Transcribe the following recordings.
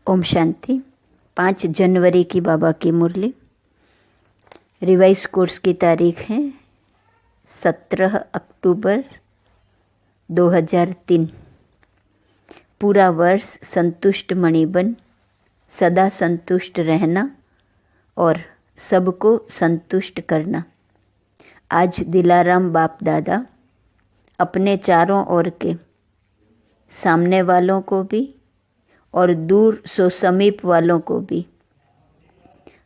ओम शांति। 5 जनवरी की बाबा की मुरली। Revise course की तारीख है 17 अक्टूबर 2003। पूरा वर्ष संतुष्ट मणिबन, सदा संतुष्ट रहना और सबको संतुष्ट करना। आज दिलाराम बाप दादा अपने चारों ओर के, सामने वालों को भी और दूर सो समीप वालों को भी,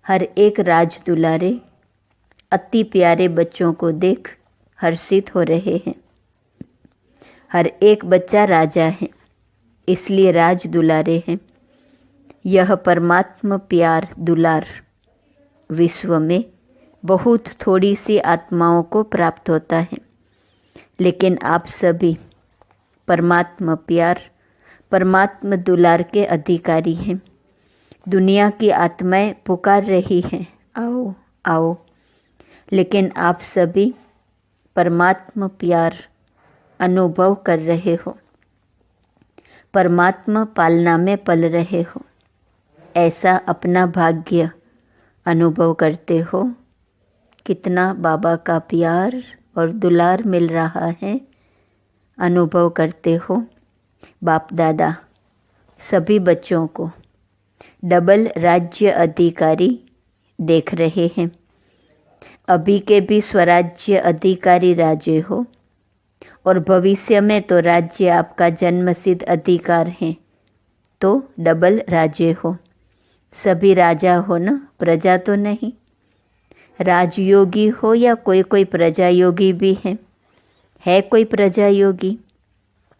हर एक राज दुलारे अति प्यारे बच्चों को देख हर्षित हो रहे हैं। हर एक बच्चा राजा है, इसलिए राज दुलारे हैं। यह परमात्मा प्यार दुलार विश्व में बहुत थोड़ी सी आत्माओं को प्राप्त होता है, लेकिन आप सभी परमात्मा प्यार, परमात्मा दुलार के अधिकारी हैं। दुनिया की आत्माएं पुकार रही हैं, आओ आओ, लेकिन आप सभी परमात्मा प्यार अनुभव कर रहे हो, परमात्मा पालना में पल रहे हो। ऐसा अपना भाग्य अनुभव करते हो। कितना बाबा का प्यार और दुलार मिल रहा है, अनुभव करते हो। बाप दादा सभी बच्चों को डबल राज्य अधिकारी देख रहे हैं। अभी के भी स्वराज्य अधिकारी राजे हो और भविष्य में तो राज्य आपका जन्मसिद्ध अधिकार है, तो डबल राजे हो। सभी राजा हो ना, प्रजा तो नहीं। राजयोगी हो या कोई प्रजा योगी भी है कोई प्रजा योगी?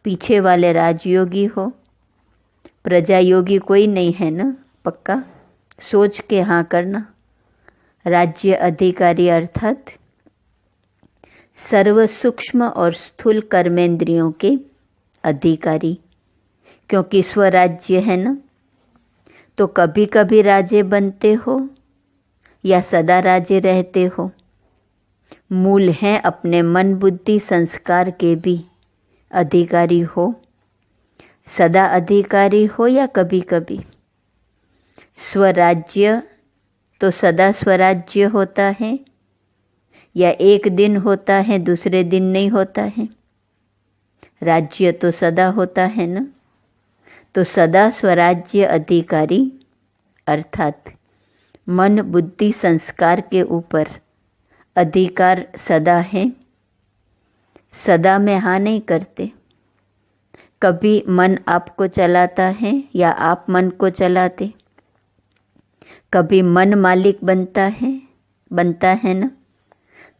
पीछे वाले राजयोगी हो, प्रजा योगी कोई नहीं है ना? पक्का सोच के हाँ करना। राज्य अधिकारी अर्थात सर्व सूक्ष्म और स्थूल कर्मेंद्रियों के अधिकारी। क्योंकि स्वराज्य है ना, तो कभी कभी राजे बनते हो या सदा राजे रहते हो। मूल हैं अपने मन बुद्धि संस्कार के भी अधिकारी हो। सदा अधिकारी हो या कभी कभी। स्वराज्य तो सदा स्वराज्य होता है या एक दिन होता है, दूसरे दिन नहीं होता है? राज्य तो सदा होता है ना। तो सदा स्वराज्य अधिकारी अर्थात मन बुद्धि संस्कार के ऊपर अधिकार सदा है। सदा में हाँ नहीं करते। कभी मन आपको चलाता है या आप मन को चलाते। कभी मन मालिक बनता है ना।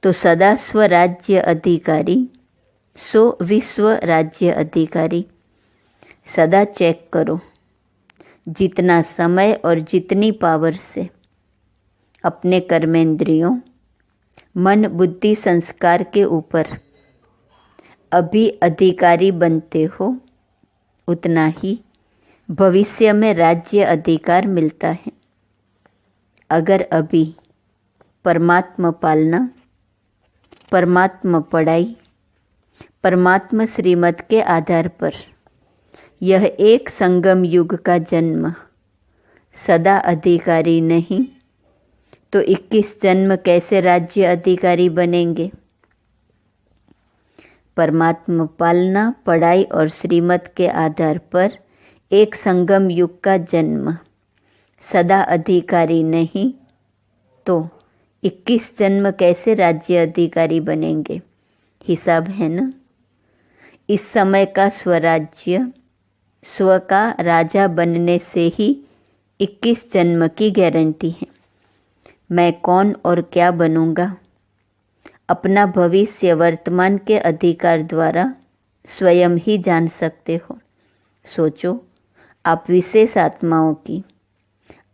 तो सदा स्वराज्य अधिकारी सो विश्व राज्य अधिकारी। सदा चेक करो, जितना समय और जितनी पावर से अपने कर्मेंद्रियों, मन बुद्धि संस्कार के ऊपर अभी अधिकारी बनते हो, उतना ही भविष्य में राज्य अधिकार मिलता है। अगर अभी परमात्मा पालना, परमात्मा पढ़ाई, परमात्मा श्रीमत के आधार पर यह एक संगम युग का जन्म सदा अधिकारी नहीं, तो 21 जन्म कैसे राज्य अधिकारी बनेंगे? परमात्मा पालना, पढ़ाई और श्रीमत के आधार पर एक संगम युग का जन्म सदा अधिकारी नहीं, तो 21 जन्म कैसे राज्य अधिकारी बनेंगे? हिसाब है ना। इस समय का स्वराज्य, स्व का राजा बनने से ही 21 जन्म की गारंटी है। मैं कौन और क्या बनूंगा, अपना भविष्य वर्तमान के अधिकार द्वारा स्वयं ही जान सकते हो। सोचो, आप विशेष आत्माओं की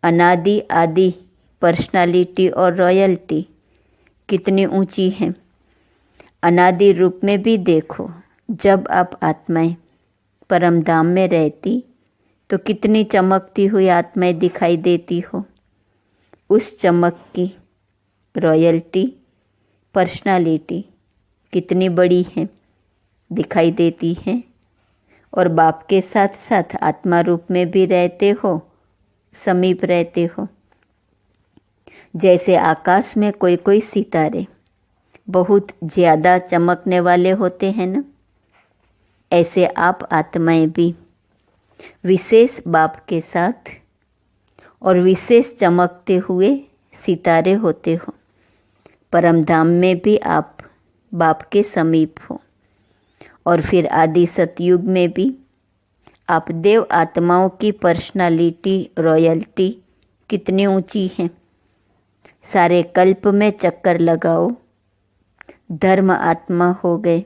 अनादि आदि पर्सनालिटी और रॉयल्टी कितनी ऊंची है। अनादि रूप में भी देखो, जब आप आत्माएं परम धाम में रहती तो कितनी चमकती हुई आत्माएं दिखाई देती हो। उस चमक की रॉयल्टी, पर्सनालिटी कितनी बड़ी है, दिखाई देती है। और बाप के साथ साथ आत्मा रूप में भी रहते हो समीप रहते हो। जैसे आकाश में कोई कोई सितारे बहुत ज़्यादा चमकने वाले होते हैं ना, ऐसे आप आत्माएं भी विशेष बाप के साथ और विशेष चमकते हुए सितारे होते हो। परम धाम में भी आप बाप के समीप हो। और फिर आदि सतयुग में भी आप देव आत्माओं की पर्सनालिटी, रॉयल्टी कितनी ऊंची है। सारे कल्प में चक्कर लगाओ, धर्म आत्मा हो गए,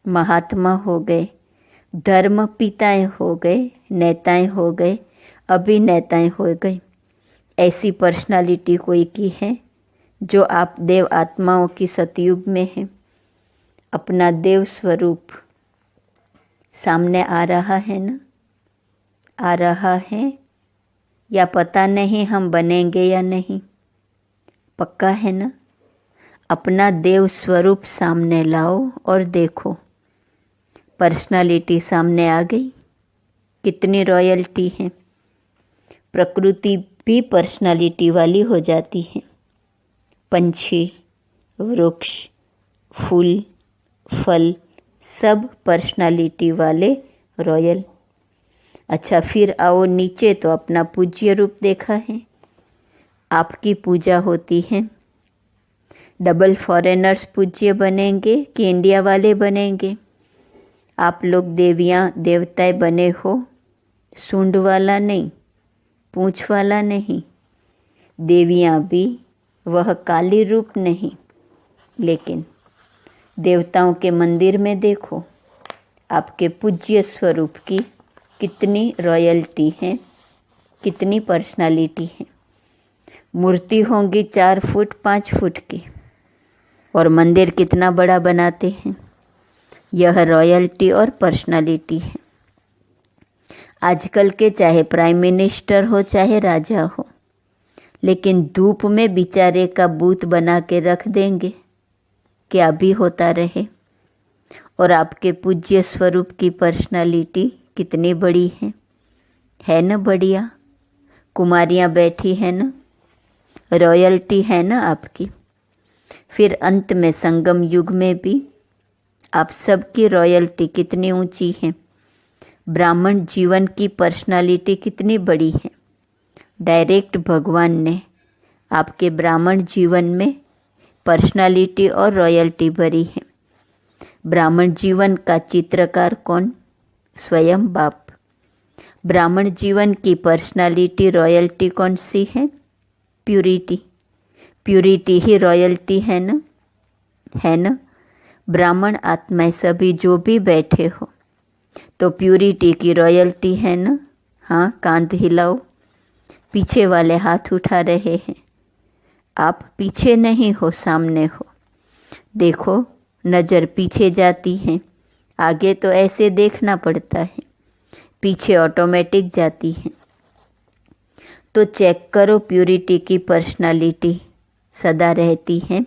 महात्मा हो गए, धर्म पिताएं हो गए, नेताएं हो गए, अभिनेताएं हो गए। ऐसी पर्सनालिटी कोई की है जो आप देव आत्माओं की सतयुग में है। अपना देव स्वरूप सामने आ रहा है ना, आ रहा है या पता नहीं हम बनेंगे या नहीं, पक्का है ना। अपना देव स्वरूप सामने लाओ और देखो, पर्सनालिटी सामने आ गई। कितनी रॉयल्टी है। प्रकृति भी पर्सनालिटी वाली हो जाती है। पंछी, वृक्ष, फूल, फल सब पर्सनालिटी वाले, रॉयल। अच्छा, फिर आओ नीचे तो अपना पूज्य रूप देखा है। आपकी पूजा होती है। डबल फॉरेनर्स पूज्य बनेंगे कि इंडिया वाले बनेंगे? आप लोग देवियाँ देवताएं बने हो, सूंड वाला नहीं, पूंछ वाला नहीं। देवियाँ भी वह काली रूप नहीं, लेकिन देवताओं के मंदिर में देखो आपके पूज्य स्वरूप की कितनी रॉयल्टी है, कितनी पर्सनालिटी है। मूर्ति होंगी 4 फुट 5 फुट की, और मंदिर कितना बड़ा बनाते हैं। यह रॉयल्टी और पर्सनालिटी है। आजकल के चाहे प्राइम मिनिस्टर हो चाहे राजा हो, लेकिन धूप में बेचारे का बूथ बना के रख देंगे, क्या भी होता रहे। और आपके पूज्य स्वरूप की पर्सनालिटी कितनी बड़ी है ना बढ़िया। कुमारियाँ बैठी है ना, रॉयल्टी है ना आपकी। फिर अंत में संगम युग में भी आप सबकी रॉयल्टी कितनी ऊंची है। ब्राह्मण जीवन की पर्सनालिटी कितनी बड़ी है। डायरेक्ट भगवान ने आपके ब्राह्मण जीवन में पर्सनालिटी और रॉयल्टी भरी है। ब्राह्मण जीवन का चित्रकार कौन? स्वयं बाप। ब्राह्मण जीवन की पर्सनालिटी, रॉयल्टी कौन सी है? प्यूरिटी। प्यूरिटी ही रॉयल्टी है ना, है ना। ब्राह्मण आत्माएं सभी जो भी बैठे हो तो प्यूरिटी की रॉयल्टी है ना। हाँ, कांध हिलाओ। पीछे वाले हाथ उठा रहे हैं। आप पीछे नहीं हो, सामने हो। देखो, नज़र पीछे जाती है, आगे तो ऐसे देखना पड़ता है, पीछे ऑटोमेटिक जाती है। तो चेक करो, प्यूरिटी की पर्सनालिटी सदा रहती है।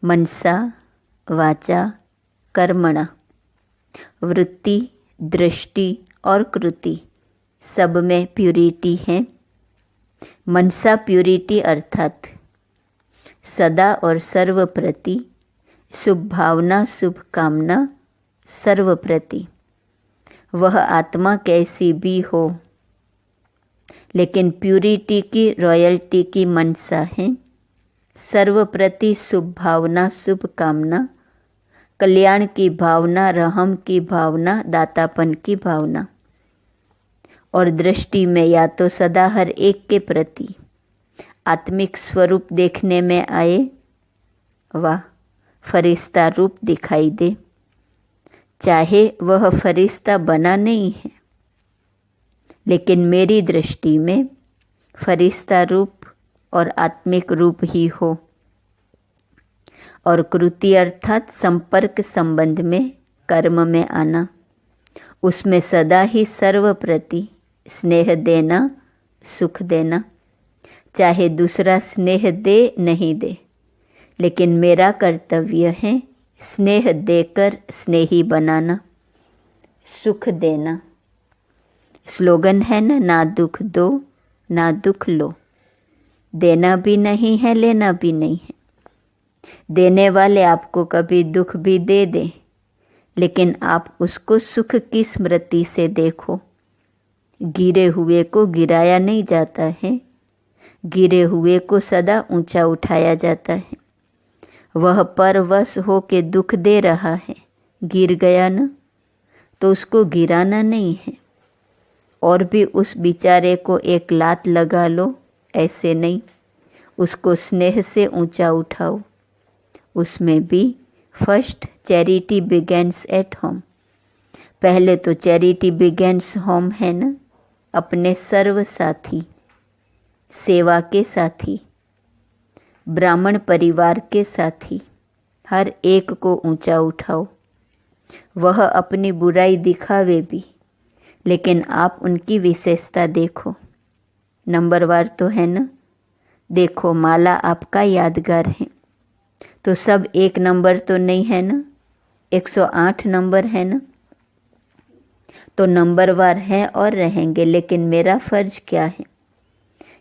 मनसा वाचा कर्मणा, वृत्ति, दृष्टि और कृति सब में प्यूरिटी है। मनसा प्यूरिटी अर्थात सदा और सर्व प्रति शुभ भावना, शुभ कामना सर्व प्रति। वह आत्मा कैसी भी हो, लेकिन प्यूरिटी की, रॉयल्टी की मनसा है सर्व प्रति शुभ भावना, शुभ कामना, कल्याण की भावना, रहम की भावना, दातापन की भावना। और दृष्टि में या तो सदा हर एक के प्रति आत्मिक स्वरूप देखने में आए, वाह, फरिश्ता रूप दिखाई दे, चाहे वह फरिश्ता बना नहीं है, लेकिन मेरी दृष्टि में फरिश्ता रूप और आत्मिक रूप ही हो। और कृति अर्थात संपर्क संबंध में, कर्म में आना, उसमें सदा ही सर्व प्रति स्नेह देना, सुख देना। चाहे दूसरा स्नेह दे नहीं दे, लेकिन मेरा कर्तव्य है स्नेह देकर स्नेही बनाना, सुख देना। स्लोगन है ना दुख दो ना दुख लो। देना भी नहीं है, लेना भी नहीं है। देने वाले आपको कभी दुख भी दे दे, लेकिन आप उसको सुख की स्मृति से देखो। गिरे हुए को गिराया नहीं जाता है, गिरे हुए को सदा ऊंचा उठाया जाता है। वह परवश हो के दुख दे रहा है, गिर गया ना, तो उसको गिराना नहीं है। और भी उस बेचारे को एक लात लगा लो, ऐसे नहीं, उसको स्नेह से ऊंचा उठाओ। उसमें भी first charity begins at home. पहले तो चैरिटी बिगेन्स होम है ना, अपने सर्व साथी, सेवा के साथी, ब्राह्मण परिवार के साथी, हर एक को ऊंचा उठाओ। वह अपनी बुराई दिखावे भी, लेकिन आप उनकी विशेषता देखो। नंबरवार तो है ना, देखो माला आपका यादगार है, तो सब एक नंबर तो नहीं है ना, 108 नंबर है ना, तो नंबरवार हैं और रहेंगे। लेकिन मेरा फर्ज क्या है,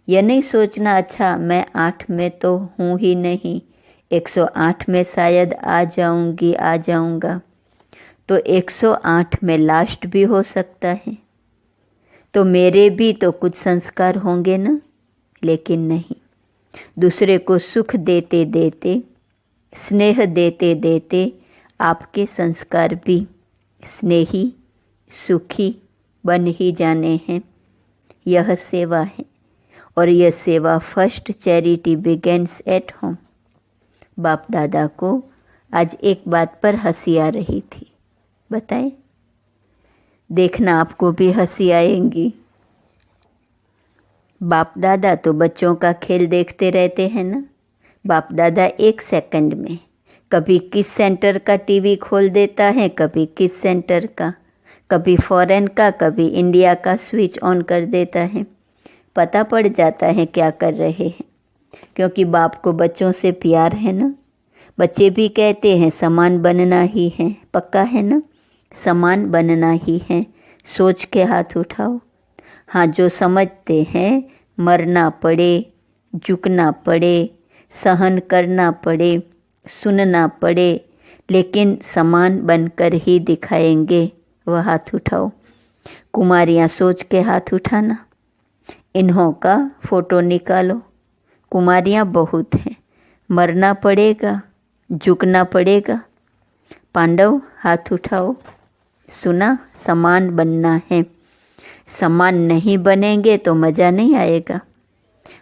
यह नहीं सोचना अच्छा मैं 8 में तो हूँ ही नहीं, 108 में शायद आ जाऊंगी, आ जाऊंगा, तो 108 में लास्ट भी हो सकता है, तो मेरे भी तो कुछ संस्कार होंगे ना। लेकिन नहीं, दूसरे को सुख देते देते, स्नेह देते देते आपके संस्कार भी स्नेही सुखी बन ही जाने हैं। यह सेवा है, और यह सेवा first charity begins at home. बाप दादा को आज एक बात पर हंसी आ रही थी, बताएं? देखना आपको भी हंसी आएगी। बाप दादा तो बच्चों का खेल देखते रहते हैं ना। बाप दादा 1 सेकंड में कभी किस सेंटर का टीवी खोल देता है, कभी किस सेंटर का, कभी फॉरेन का, कभी इंडिया का स्विच ऑन कर देता है। पता पड़ जाता है क्या कर रहे हैं, क्योंकि बाप को बच्चों से प्यार है ना। बच्चे भी कहते हैं समान बनना ही है, पक्का है ना, समान बनना ही है। सोच के हाथ उठाओ। हाँ, जो समझते हैं मरना पड़े, झुकना पड़े, सहन करना पड़े, सुनना पड़े, लेकिन समान बनकर ही दिखाएंगे, वह हाथ उठाओ। कुमारियाँ सोच के हाथ उठाना। इन्हों का फोटो निकालो। कुमारियाँ बहुत हैं, मरना पड़ेगा, झुकना पड़ेगा। पांडव हाथ उठाओ। सुना, समान बनना है। समान नहीं बनेंगे तो मज़ा नहीं आएगा।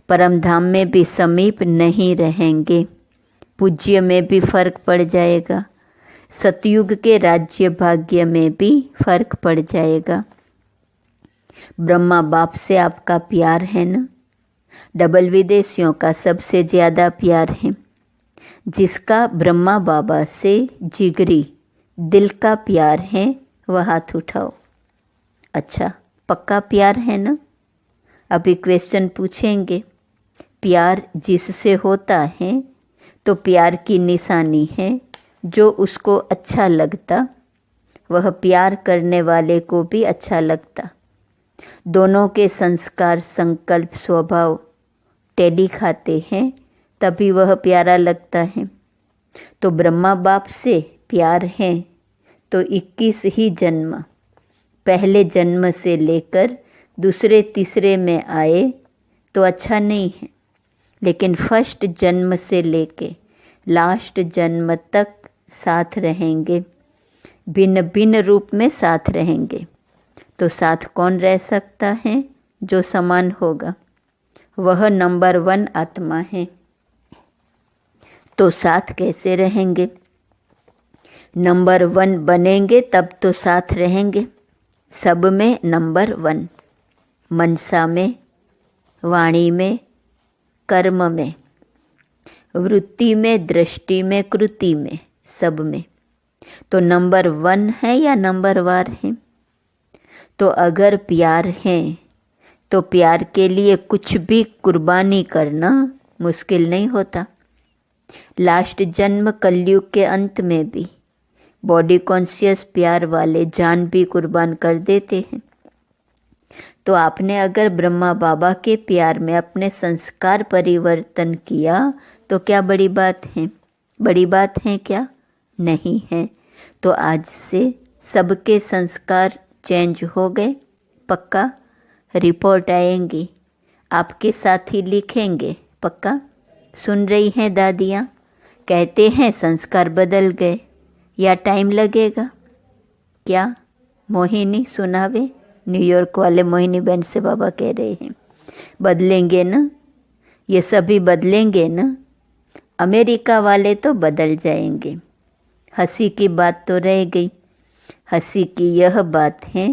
परम धाम में भी समीप नहीं रहेंगे, पूज्य में भी फर्क पड़ जाएगा, सतयुग के राज्य भाग्य में भी फर्क पड़ जाएगा। ब्रह्मा बाप से आपका प्यार है ना, डबल विदेशियों का सबसे ज़्यादा प्यार है। जिसका ब्रह्मा बाबा से जिगरी दिल का प्यार है, वह हाथ उठाओ। अच्छा, पक्का प्यार है ना? अभी क्वेश्चन पूछेंगे। प्यार जिससे होता है तो प्यार की निशानी है, जो उसको अच्छा लगता वह प्यार करने वाले को भी अच्छा लगता। दोनों के संस्कार, संकल्प, स्वभाव टेली खाते हैं, तभी वह प्यारा लगता है। तो ब्रह्मा बाप से प्यार है तो 21 ही जन्म, पहले जन्म से लेकर दूसरे तीसरे में आए तो अच्छा नहीं है, लेकिन फर्स्ट जन्म से लेके लास्ट जन्म तक साथ रहेंगे, भिन्न भिन्न रूप में साथ रहेंगे। तो साथ कौन रह सकता है? जो समान होगा, वह नंबर 1 आत्मा है। तो साथ कैसे रहेंगे? नंबर 1 बनेंगे तब तो साथ रहेंगे। सब में नंबर 1, मनसा में, वाणी में, कर्म में, वृत्ति में, दृष्टि में, कृति में, सब में। तो नंबर 1 है या नंबरवार है? तो अगर प्यार है तो प्यार के लिए कुछ भी कुर्बानी करना मुश्किल नहीं होता। लास्ट जन्म कलयुग के अंत में भी बॉडी कॉन्शियस प्यार वाले जान भी कुर्बान कर देते हैं। तो आपने अगर ब्रह्मा बाबा के प्यार में अपने संस्कार परिवर्तन किया तो क्या बड़ी बात है? बड़ी बात है क्या? नहीं है। तो आज से सबके संस्कार चेंज हो गए, पक्का? रिपोर्ट आएंगी, आपके साथी लिखेंगे, पक्का? सुन रही हैं दादियाँ? कहते हैं संस्कार बदल गए, या टाइम लगेगा? क्या मोहिनी सुनावे? न्यूयॉर्क वाले मोहिनी बहन से बाबा कह रहे हैं बदलेंगे ना, ये सभी बदलेंगे ना। अमेरिका वाले तो बदल जाएंगे। हंसी की बात तो रह गई। हंसी की यह बात है,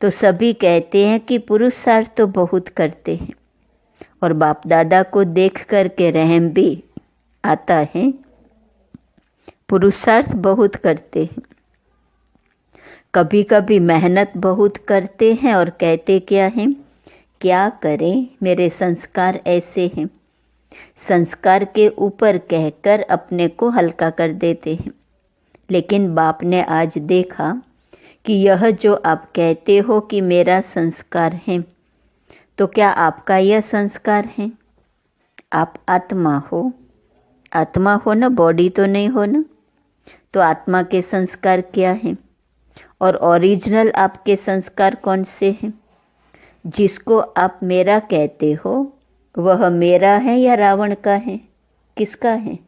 तो सभी कहते हैं कि पुरुषार्थ तो बहुत करते हैं और बाप दादा को देख कर के रहम भी आता है। पुरुषार्थ बहुत करते हैं, कभी कभी मेहनत बहुत करते हैं और कहते क्या हैं? क्या करें, मेरे संस्कार ऐसे हैं। संस्कार के ऊपर कहकर अपने को हल्का कर देते हैं। लेकिन बाप ने आज देखा कि यह जो आप कहते हो कि मेरा संस्कार है, तो क्या आपका यह संस्कार है? आप आत्मा हो, आत्मा हो ना, बॉडी तो नहीं हो ना। तो आत्मा के संस्कार क्या हैं? और ओरिजिनल आपके संस्कार कौन से हैं? जिसको आप मेरा कहते हो वह मेरा है या रावण का है? किसका है?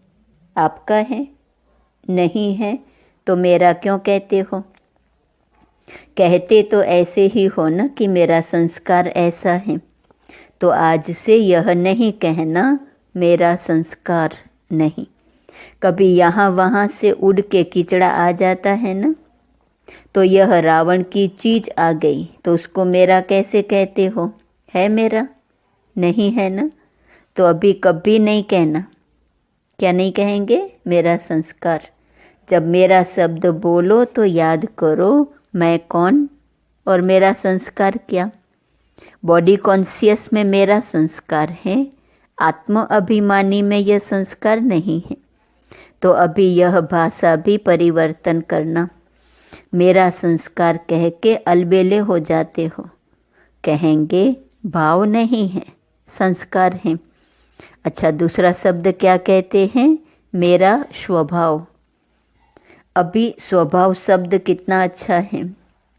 आपका है? नहीं है तो मेरा क्यों कहते हो? कहते तो ऐसे ही हो ना कि मेरा संस्कार ऐसा है। तो आज से यह नहीं कहना मेरा संस्कार नहीं। कभी यहाँ वहाँ से उड़ के कीचड़ा आ जाता है ना, तो यह रावण की चीज आ गई तो उसको मेरा कैसे कहते हो? है मेरा? नहीं है ना। तो अभी कभी नहीं कहना। क्या नहीं कहेंगे? मेरा संस्कार। जब मेरा शब्द बोलो तो याद करो मैं कौन और मेरा संस्कार क्या। बॉडी कॉन्शियस में मेरा संस्कार है, आत्म अभिमानी में यह संस्कार नहीं है। तो अभी यह भाषा भी परिवर्तन करना। मेरा संस्कार कह के अलबेले हो जाते हो। कहेंगे भाव नहीं है, संस्कार है। अच्छा, दूसरा शब्द क्या कहते हैं? मेरा स्वभाव। अभी स्वभाव शब्द कितना अच्छा है।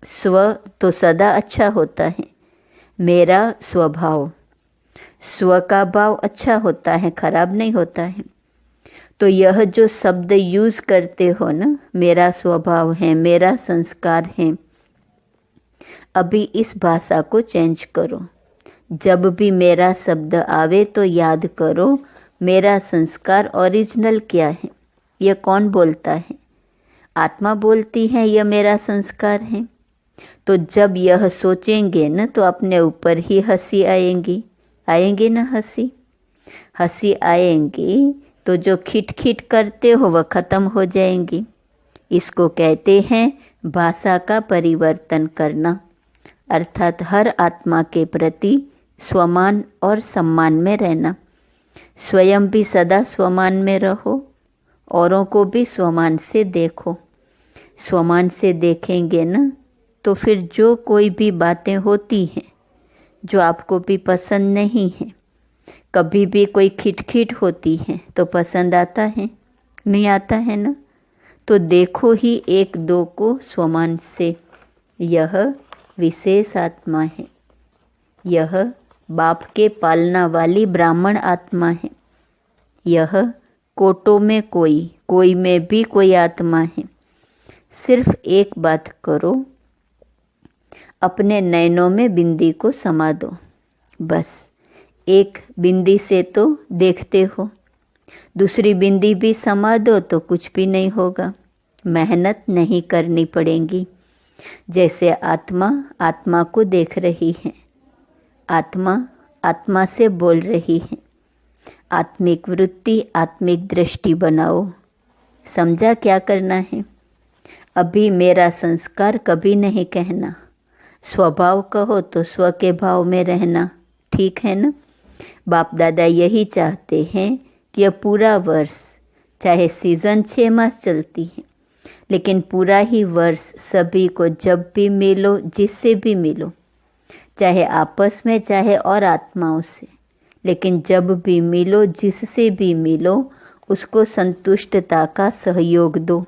स्व तो सदा अच्छा होता है। मेरा स्वभाव, स्व का भाव अच्छा होता है, खराब नहीं होता है। तो यह जो शब्द यूज करते हो ना, मेरा स्वभाव है, मेरा संस्कार है, अभी इस भाषा को चेंज करो। जब भी मेरा शब्द आवे तो याद करो मेरा संस्कार ओरिजिनल क्या है। यह कौन बोलता है? आत्मा बोलती है यह मेरा संस्कार है। तो जब यह सोचेंगे ना तो अपने ऊपर ही हंसी आएंगी। आएंगी ना हंसी? हंसी आएंगी तो जो खिटखिट करते हो वह खत्म हो जाएंगी। इसको कहते हैं भाषा का परिवर्तन करना, अर्थात हर आत्मा के प्रति स्वमान और सम्मान में रहना। स्वयं भी सदा स्वमान में रहो, औरों को भी स्वमान से देखो। स्वमान से देखेंगे ना तो फिर जो कोई भी बातें होती हैं जो आपको भी पसंद नहीं है, कभी भी कोई खिटखिट होती है तो पसंद आता है? नहीं आता है ना। तो देखो ही एक दो को स्वमान से। यह विशेष आत्मा है, यह बाप के पालना वाली ब्राह्मण आत्मा है। यह कोटों में कोई, कोई में भी कोई आत्मा है। सिर्फ एक बात करो, अपने नैनों में बिंदी को समा दो। बस एक बिंदी से तो देखते हो, दूसरी बिंदी भी समा दो तो कुछ भी नहीं होगा। मेहनत नहीं करनी पड़ेगी। जैसे आत्मा आत्मा को देख रही है, आत्मा आत्मा से बोल रही है। आत्मिक वृत्ति, आत्मिक दृष्टि बनाओ। समझा क्या करना है? अभी मेरा संस्कार कभी नहीं कहना। स्वभाव कहो तो स्व के भाव में रहना। ठीक है ना? बाप दादा यही चाहते हैं कि यह पूरा वर्ष, चाहे सीज़न 6 मास चलती है, लेकिन पूरा ही वर्ष सभी को जब भी मिलो, जिससे भी मिलो, चाहे आपस में चाहे और आत्माओं से। लेकिन जब भी मिलो, जिससे भी मिलो, उसको संतुष्टता का सहयोग दो।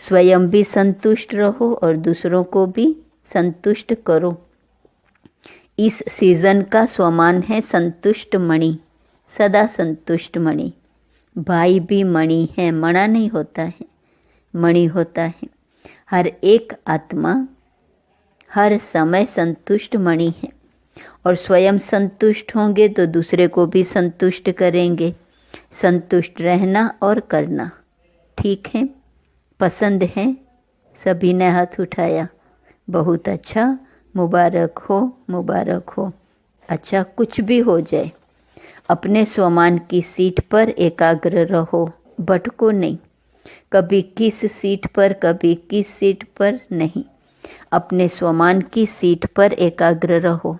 स्वयं भी संतुष्ट रहो और दूसरों को भी संतुष्ट करो। इस सीजन का स्वमान है संतुष्ट मणि, सदा संतुष्ट मणि। भाई भी मणि है, मणा नहीं होता है, मणि होता है। हर एक आत्मा हर समय संतुष्ट मणि है और स्वयं संतुष्ट होंगे तो दूसरे को भी संतुष्ट करेंगे। संतुष्ट रहना और करना, ठीक है? पसंद है? सभी ने हाथ उठाया, बहुत अच्छा, मुबारक हो, मुबारक हो। अच्छा, कुछ भी हो जाए, अपने स्वमान की सीट पर एकाग्र रहो, भटको नहीं। कभी किस सीट पर, कभी किस सीट पर नहीं, अपने स्वमान की सीट पर एकाग्र रहो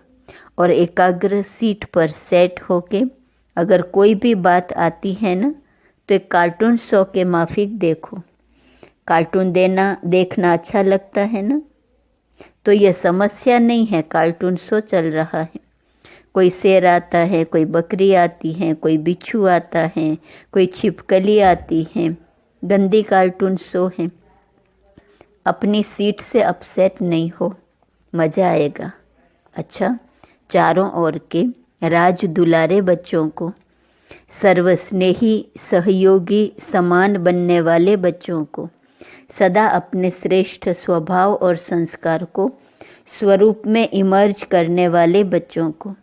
और एकाग्र सीट पर सेट होके अगर कोई भी बात आती है ना, तो एक कार्टून शो के माफिक देखो। कार्टून देखना अच्छा लगता है ना, तो यह समस्या नहीं है, कार्टून शो चल रहा है। कोई शेर आता है, कोई बकरी आती है, कोई बिच्छू आता है, कोई छिपकली आती है, गंदी कार्टून शो है। अपनी सीट से अपसेट नहीं हो, मज़ा आएगा। अच्छा, चारों ओर के राज दुलारे बच्चों को, सर्वस्नेही सहयोगी समान बनने वाले बच्चों को, सदा अपने श्रेष्ठ स्वभाव और संस्कार को स्वरूप में इमर्ज करने वाले बच्चों को,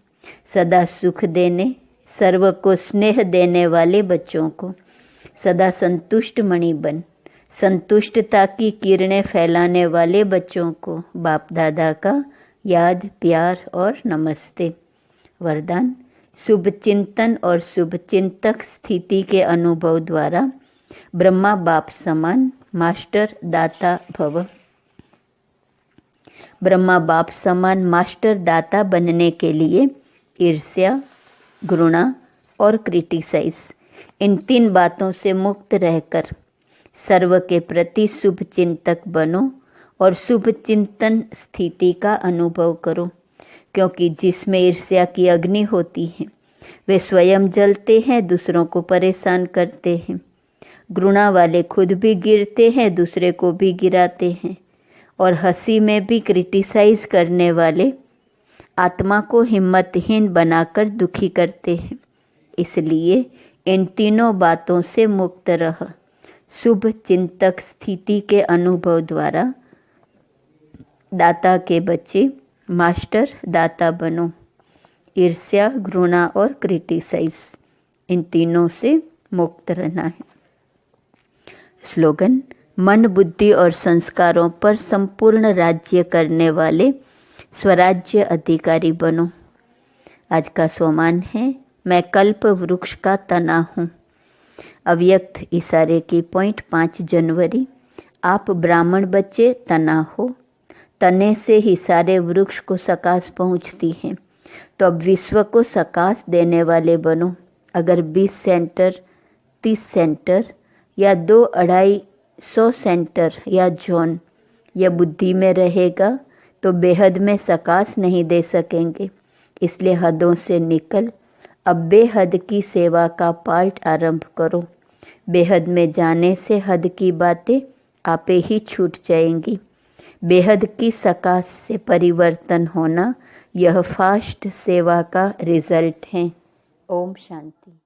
सदा सुख देने, सर्व को स्नेह देने वाले बच्चों को, सदा संतुष्ट मणि बन संतुष्टता की किरणें फैलाने वाले बच्चों को बाप दादा का याद, प्यार और नमस्ते। वरदान: शुभ चिंतन और शुभ चिंतक स्थिति के अनुभव द्वारा ब्रह्मा बाप समान मास्टर दाता भव। ब्रह्मा बाप समान मास्टर दाता बनने के लिए ईर्ष्या, घृणा और क्रिटिसाइज, इन 3 बातों से मुक्त रहकर सर्व के प्रति शुभ चिंतक बनो और शुभ चिंतन स्थिति का अनुभव करो। क्योंकि जिसमें ईर्ष्या की अग्नि होती है वे स्वयं जलते हैं, दूसरों को परेशान करते हैं। घृणा वाले खुद भी गिरते हैं, दूसरे को भी गिराते हैं। और हंसी में भी क्रिटिसाइज करने वाले आत्मा को हिम्मतहीन बनाकर दुखी करते हैं। इसलिए इन 3 बातों से मुक्त रह। शुभ चिंतक स्थिति के अनुभव द्वारा दाता के बच्चे मास्टर दाता बनो। ईर्ष्या, घृणा और क्रिटिसाइज, इन 3 से मुक्त रहना है। स्लोगन: मन, बुद्धि और संस्कारों पर संपूर्ण राज्य करने वाले स्वराज्य अधिकारी बनो। आज का स्वमान है, मैं कल्प वृक्ष का तना हूँ। अव्यक्त इशारे की पॉइंट 5 जनवरी। आप ब्राह्मण बच्चे तना हो, तने से ही सारे वृक्ष को सकाश पहुँचती है। तो अब विश्व को सकाश देने वाले बनो। अगर 20 सेंटर, 30 सेंटर या 2-250 सेंटर या जोन या बुद्धि में रहेगा तो बेहद में सकाश नहीं दे सकेंगे। इसलिए हदों से निकल अब बेहद की सेवा का पाठ आरंभ करो। बेहद में जाने से हद की बातें आपे ही छूट जाएंगी। बेहद की सकाश से परिवर्तन होना, यह फास्ट सेवा का रिजल्ट है। ओम शांति।